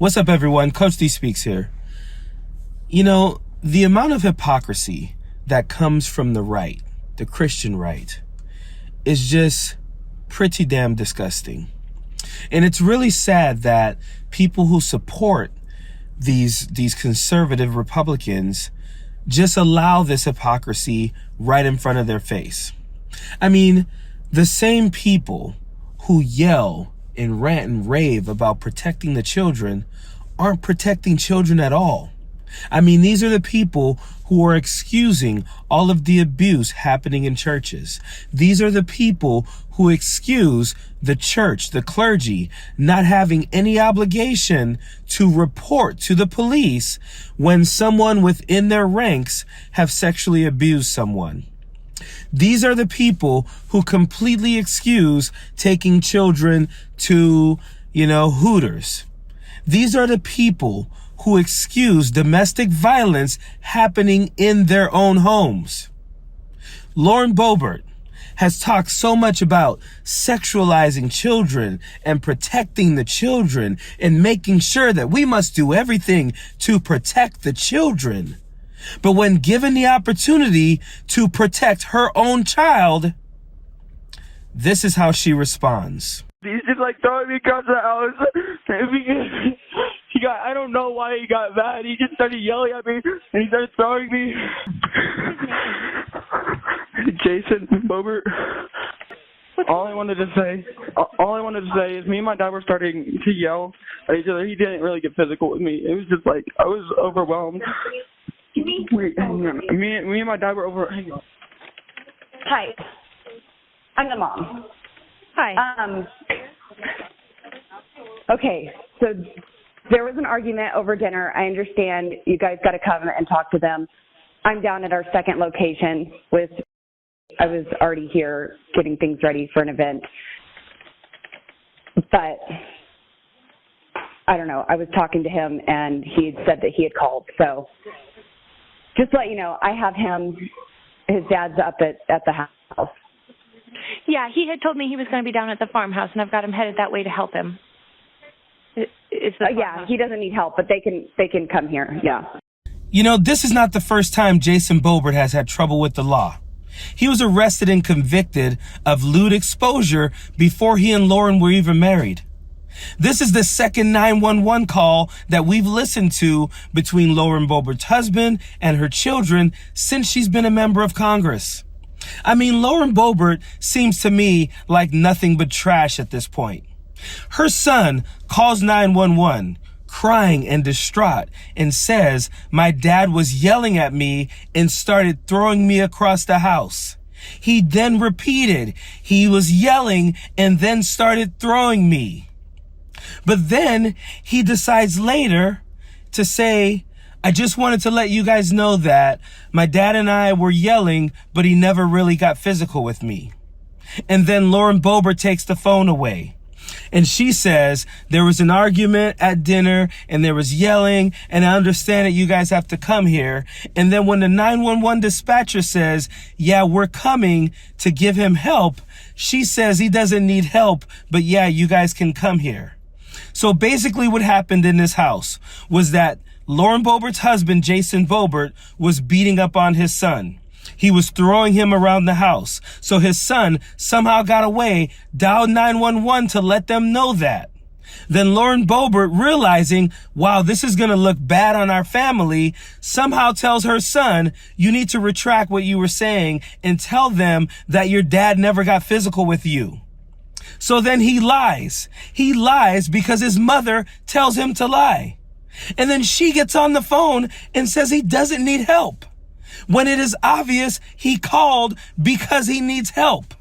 What's up, everyone? Coach D speaks here. You know, the amount of hypocrisy that comes from the right, the Christian right, is just pretty damn disgusting. And it's really sad that people who support these conservative Republicans just allow this hypocrisy right in front of their face. I mean, the same people who yell and rant and rave about protecting the children aren't protecting children at all. I mean, these are the people who are excusing all of the abuse happening in churches. These are the people who excuse the church, the clergy, not having any obligation to report to the police when someone within their ranks have sexually abused someone. These are the people who completely excuse taking children to, Hooters. These are the people who excuse domestic violence happening in their own homes. Lauren Boebert has talked so much about sexualizing children and protecting the children and making sure that we must do everything to protect the children. But when given the opportunity to protect her own child, this is how she responds. He's just throwing me across the house. I don't know why he got mad. He just started yelling at me and he started throwing me. Jason Boebert. All I wanted to say is me and my dad were starting to yell at each other. He didn't really get physical with me. It was just I was overwhelmed. Wait, hang on. Me and my dad were over. Hang on. Hi. I'm the mom. Hi. Okay, so there was an argument over dinner. I understand you guys got to come and talk to them. I'm down at our second location I was already here getting things ready for an event. But I don't know. I was talking to him and he had said that he had called. So just to let you know, I have his dad's up at the house. Yeah, he had told me he was going to be down at the farmhouse, and I've got him headed that way to help him. Yeah, he doesn't need help, but they can come here, yeah. This is not the first time Jason Boebert has had trouble with the law. He was arrested and convicted of lewd exposure before he and Lauren were even married. This is the second 911 call that we've listened to between Lauren Boebert's husband and her children since she's been a member of Congress. I mean, Lauren Boebert seems to me like nothing but trash at this point. Her son calls 911, crying and distraught, and says, "My dad was yelling at me and started throwing me across the house." He then repeated, "He was yelling and then started throwing me." But then he decides later to say, "I just wanted to let you guys know that my dad and I were yelling, but he never really got physical with me." And then Lauren Boebert takes the phone away. And she says, "There was an argument at dinner and there was yelling, and I understand that you guys have to come here." And then when the 911 dispatcher says, "Yeah, we're coming to give him help," she says he doesn't need help, but yeah, you guys can come here. So basically what happened in this house was that Lauren Boebert's husband, Jason Boebert, was beating up on his son. He was throwing him around the house. So his son somehow got away, dialed 911 to let them know that. Then Lauren Boebert, realizing, wow, this is going to look bad on our family, somehow tells her son, "You need to retract what you were saying and tell them that your dad never got physical with you." So then he lies. He lies because his mother tells him to lie. And then she gets on the phone and says he doesn't need help, when it is obvious he called because he needs help.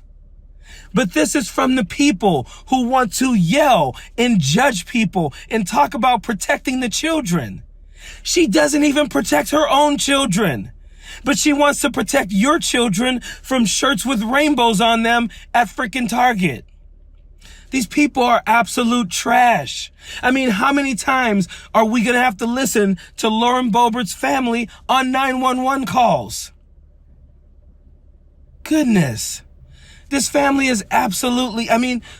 But this is from the people who want to yell and judge people and talk about protecting the children. She doesn't even protect her own children, but she wants to protect your children from shirts with rainbows on them at freaking Target. These people are absolute trash. I mean, how many times are we going to have to listen to Lauren Boebert's family on 911 calls? Goodness. This family is absolutely,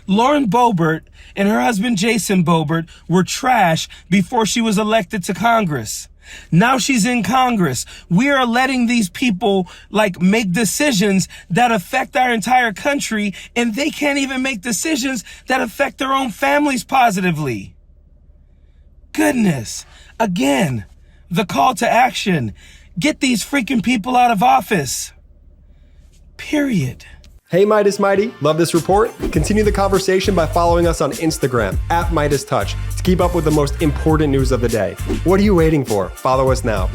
Lauren Boebert and her husband Jason Boebert were trash before she was elected to Congress. Now she's in Congress. We are letting these people make decisions that affect our entire country, and they can't even make decisions that affect their own families positively. Goodness. Again, the call to action. Get these freaking people out of office. Period. Hey Meidas Mighty, love this report? Continue the conversation by following us on Instagram @MeidasTouch to keep up with the most important news of the day. What are you waiting for? Follow us now.